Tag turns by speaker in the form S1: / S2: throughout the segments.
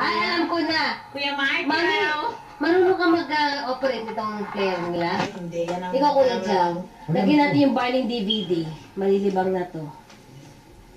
S1: Ay, alam ko na.
S2: Kuya Mike,
S1: Mami, marunong ka mag-operate nitong player nila?
S2: Hindi, yan ang...
S1: Ikaw, Kuya Jam. Lagyan natin yung Barney DVD. Malilibang na to.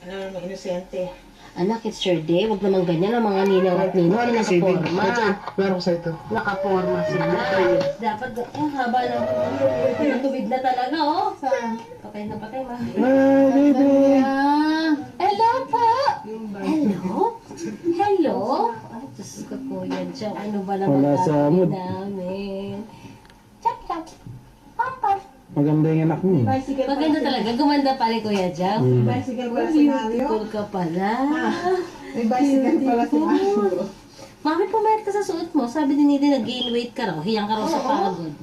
S2: Ano naman, inosente.
S1: Anak, it's your day. Huwag naman ganyan ang mga ninaw at nino. Ano nakaporma?
S3: Meron ko sa ito.
S1: Nakaporma sila. Dapat, haba na. Pinatubig na talaga, oh. Patay na patay, ma.
S3: Baby!
S1: Hello po! Hello? Hello? Ay, Diyos ko po yan siya. Ano ba naman
S3: Wala sa mood.
S1: namin? Chop, chop. Pampas.
S3: Maganda yung anak mo.
S2: Bicycle
S1: Maganda talaga. Gumanda pa rin, Kuya Jam.
S2: Bicycle pala si Mario.
S1: Beautiful ka pala.
S2: May bicycle pala si Mario.
S1: Mami, pumayat ka sa suot mo. Sabi din nila nag-gain weight ka raw. Hiyang ka raw sa pagod.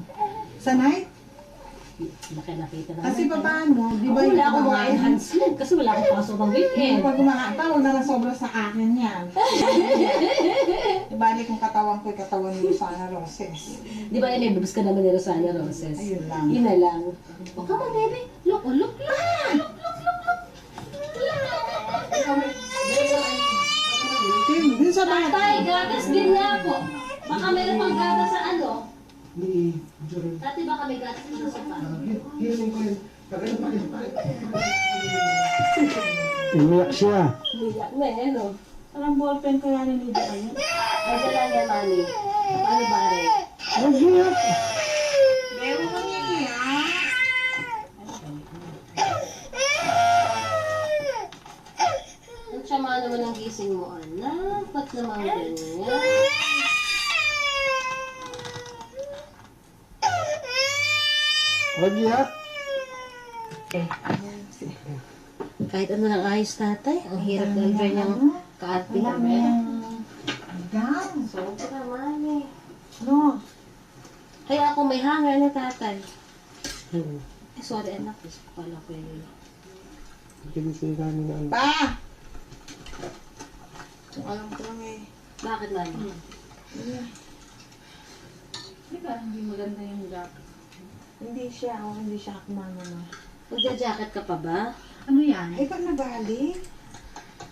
S2: Sa night?
S1: Laki nakita na.
S2: Kasi paano, di ba
S1: Wala akong mga enhancement kasi wala akong pasok ng weekend.
S2: Pag kumakata, huwag na lang sobra sa akin yan. Ibalik kong katawan ko'y katawan ni Rosana Roses.
S1: Di ba may bubus ka naman ni Rosana Roses?
S2: Ayun lang.
S1: Yun na lang. Huwag ka man, baby. Look, oh, look, look.
S2: Dun sa mga...
S1: Tatay, gatas din nga po. Baka meron pang gatas sa ano? Dati baka may gatas sa sopa.
S3: Umiyak siya.
S1: Biyak na, ano?
S2: Parang ballpen kaya ni Lydia kayo.
S1: Ay, dala niya, mami. Paano ba rin?
S3: Umiyak!
S2: Meron kami yan.
S1: Ang tsama naman ang gising mo, anak. Ba't naman ganyan?
S3: Umiyak!
S1: Kahit ano lang ayos, tatay. Ang hirap deliver niyang kaarte kami.
S2: Down.
S1: Sobra, mami.
S2: No.
S1: Kaya ako may hanger na tatay. Eh, sorry anak. Gusto ko pala ko yun.
S3: Kinisay kami na ano.
S2: Pa! Alam ko lang eh.
S1: Bakit mami?
S2: Di ba, hindi maganda yung jacket. Hindi siya akmano na.
S1: Magja-jacket ka pa ba?
S2: Ano yan? Ay, pag nabali?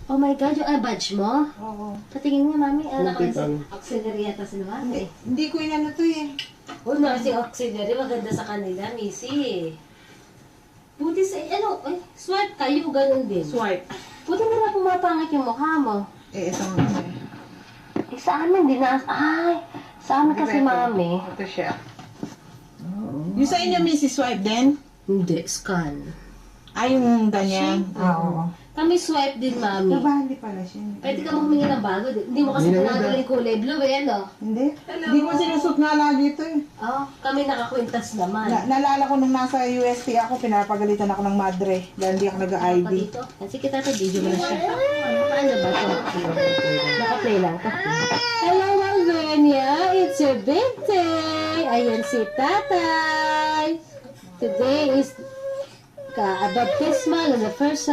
S1: Oh my God, yung badge mo?
S2: Oo.
S1: Patingin nga mami. Anak,
S3: Nakita.
S1: auxiliary yata si naman
S2: Hindi,
S1: eh.
S2: hindi ko inano to eh.
S1: Uy, mga si auxiliary, maganda sa kanila, Missy. Buti sa, ano, ay, swipe kayo, ganun din.
S2: Swipe.
S1: Buti na lang pumapangit yung mukha mo.
S2: Eh, ito nga eh.
S1: Eh, sa amin, di na, ay, sa amin kasi mami.
S2: Ito siya. Yung sa inyo, Mrs. Swipe din?
S1: Hindi, scan.
S2: Ay, yung ganyan. Oo.
S1: Kami swipe din, mami.
S2: Nabali pala siya.
S1: Pwede ka humingi ng bago. Hindi mo kasi tinatalo yung kulay blue, eh, ano?
S2: Hindi. Hindi ko sinusot nga lagi ito eh.
S1: Oh, kami nakakwintas naman.
S2: Naalala ko nung nasa UST ako, pinapagalitan ako ng madre. Dahil hindi ako
S1: Pa
S2: nag-ID.
S1: dito. Sige, tata, video mo na siya. Paano ba ito? Naka-play lang to. Hello, Malvenia! It's your birthday! Ayan si tatay! Today is baptismal on the first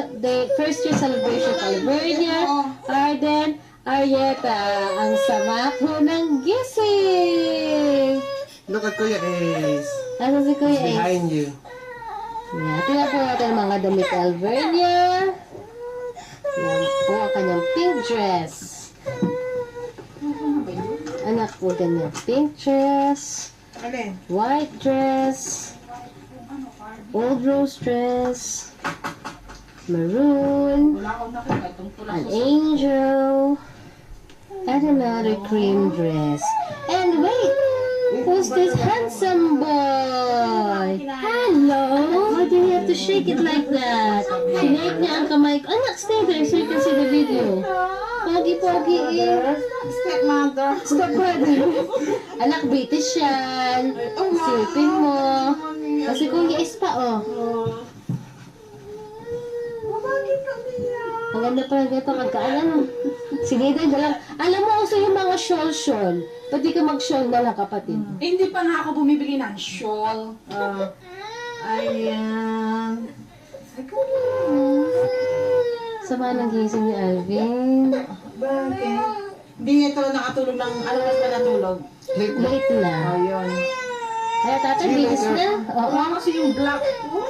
S1: year celebration of Alvernia, Arden, Arietta. Ang sama ko ng gising!
S3: Look at Kuya Ace.
S1: Ano si Kuya Ace?
S3: Behind you.
S1: Yan, tingnan po natin ang mga damit ni Alvernia. Yan po ang kanyang pink dress. Anak po kanyang pink dress,
S2: Alin?
S1: white dress, old rose dress, maroon, an angel, and another cream dress. And wait! Who's this handsome boy? Hello! Why do you have to shake it like that? Sinake niya ang kamay ko. Anak, stay there so you can see the video. Pogi-pogi eh.
S2: Stepmother.
S1: Stepmother. Anak, British yan. Silpin mo. Kasi Kuya Is pa, oh.
S2: Bakit kami yan?
S1: Ang ganda pa ng gato, magkaalam. Sige, na lang. Alam mo, uso yung mga shawl-shawl. Pwede ka mag-shawl na lang, kapatid.
S4: Eh, hindi pa nga ako bumibili ng shawl.
S2: Ayan.
S1: Sama ng gising ni Alvin.
S2: Bakit? Hindi ito nakatulog ng, ano mas ba natulog?
S1: Late na.
S2: Ayun.
S1: Kaya tatay, bilis na. Oo.
S4: Kasi yung black.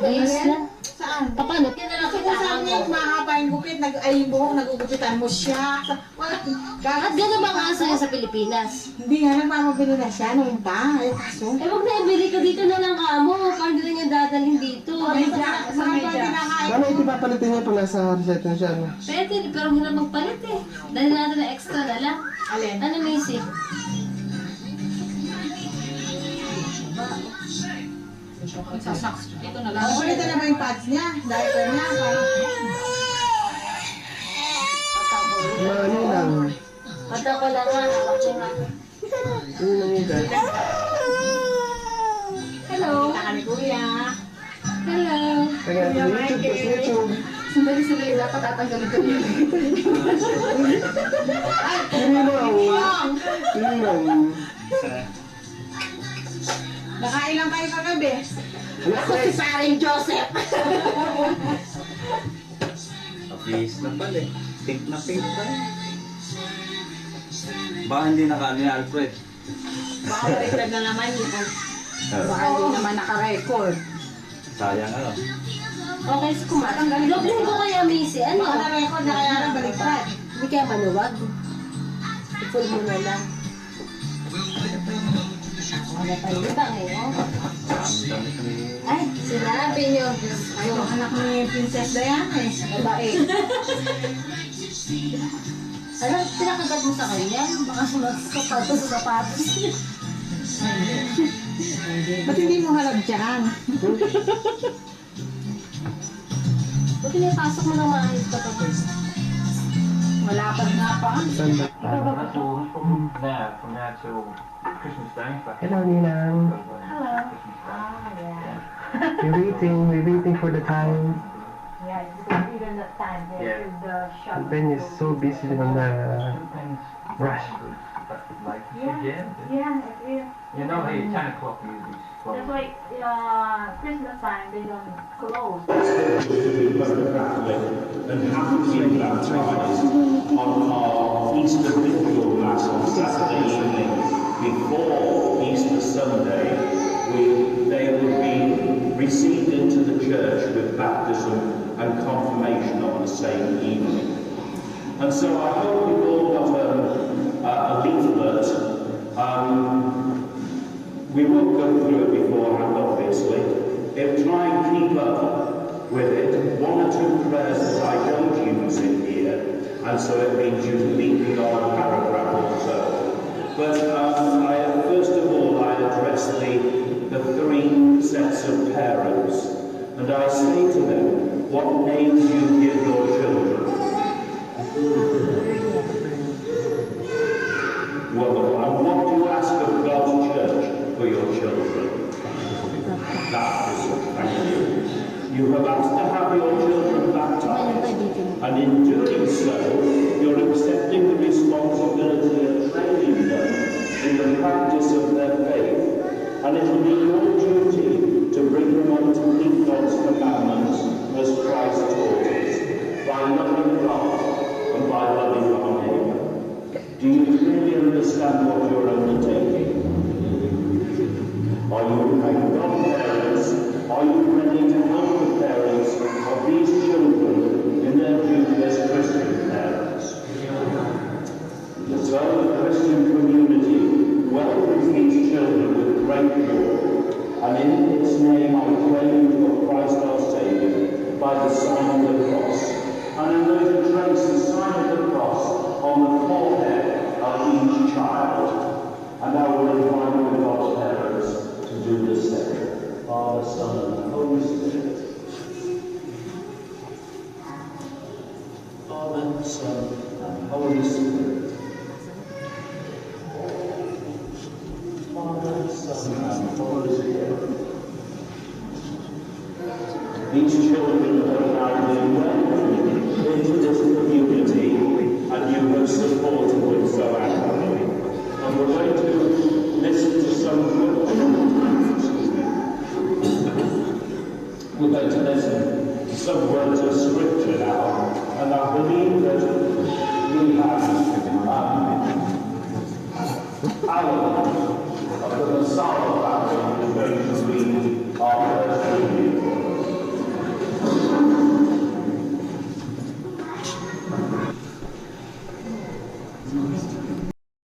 S1: Bilis na.
S2: Sa
S1: Paano? Kinalang kita
S2: Sinasabi niya yung mahaba yung gupit, ay yung buhok, nagugupitan mo siya. Wala,
S1: At gano'n ba ang aso niya sa Pilipinas?
S2: Hindi nga, nagmamabili na siya nung pa. Ay, kaso.
S1: Eh, wag na ibili ka dito na lang kamo. Paano na niya dadalhin dito?
S3: Paano ito papalitin niya pag nasa reseta siya? No?
S1: Pwede, pero hirap magpalit eh. Dahil natin na extra na lang.
S2: Alin?
S1: Ano, Macy?
S4: Sasaks. Ito na lang.
S2: Ang ulit na ba yung pads niya? Diaper niya? Parang...
S3: Ano lang?
S1: Pata ko lang nga. Ako nga.
S3: Ano lang yun dahil?
S1: Hello.
S2: Taka ni Kuya.
S1: Hello.
S3: Kaya sa YouTube, sa YouTube.
S4: Sandali dapat tatanggalin ko yun.
S3: Hindi lang.
S2: Nakain lang kayo kagabi.
S1: Ako si Paring Joseph.
S5: Mabilis na pala eh. Pink na pink pa eh. Baka hindi nakaano ni Alfred.
S2: Baka baliktad na naman yun.
S4: Baka hindi naman naka-record.
S5: Sayang ano.
S1: Okay, so kumatang. Loblin ko kaya, Macy. Ano?
S2: Baka na-record na kaya lang baliktad.
S1: Hindi kaya manuwag. I-full mo na lang. Wala pa yung iba ngayon.
S5: Ang damit ni...
S1: Ay, sinabi niyo.
S2: Ay, yung anak ni Princess Diana eh. Babae.
S1: Ano, pinakagat mo sa kanya? Baka sumasapatos sa sapatos.
S2: Ba't hindi mo halab dyan?
S1: Ba't pinipasok mo ng maayos ka pa to?
S4: Wala pa nga pa.
S3: Saan ba?
S6: From there till Christmas Day.
S3: Hello, Ninang.
S1: Hello.
S3: We're waiting for the time.
S7: Yeah, it's even that time.
S6: Yeah.
S7: The shop.
S3: Ben is so busy on the rush.
S6: Like,
S7: Yeah, yeah.
S6: You know, hey, 10 o'clock usually
S7: That's
S6: closed.
S7: why Christmas time they don't close.
S8: and happen to be baptized on our Easter Vigil Mass on Saturday evening before Easter Sunday, they will be received into the church with baptism and confirmation on the same evening. And so I hope you've all got a leaflet. We won't go through it beforehand, obviously. Try and keep up with it. One or two prayers that I don't use in here, and so it means you leave the odd paragraph or so. But first of all, I address the three sets of parents, and I say to them, what names you give your children? Wonderful. And what do you ask of God's church for your children? Baptism. Thank you. You have asked to have your children baptized, and in doing so, you're accepting the responsibility of training them in the practice of their faith, and it will be your duty to bring them up to keep God's commandments as Christ taught us, by loving God and by loving our neighbour. Do you clearly understand what you're undertaking? Are you godparents? Are you ready to help the parents of these children in their duty as Christian parents? So the Christian community welcomes these children with great joy, and in its name I claim for Christ our Saviour by the sign of the cross. And I'm going to trace the sign of the cross on the forehead of each child, and I will invite the God's parents to do the same. Father, Son, and Holy Spirit. Father, Son, and Holy Spirit. Father, Son, and Holy Spirit. These children have now been welcomed into this community, and you have supported them so actively. And we're going to listen to We're going to listen to some words of scripture now, and I believe that we have Alan of the Messiah family who's going to read our first reading.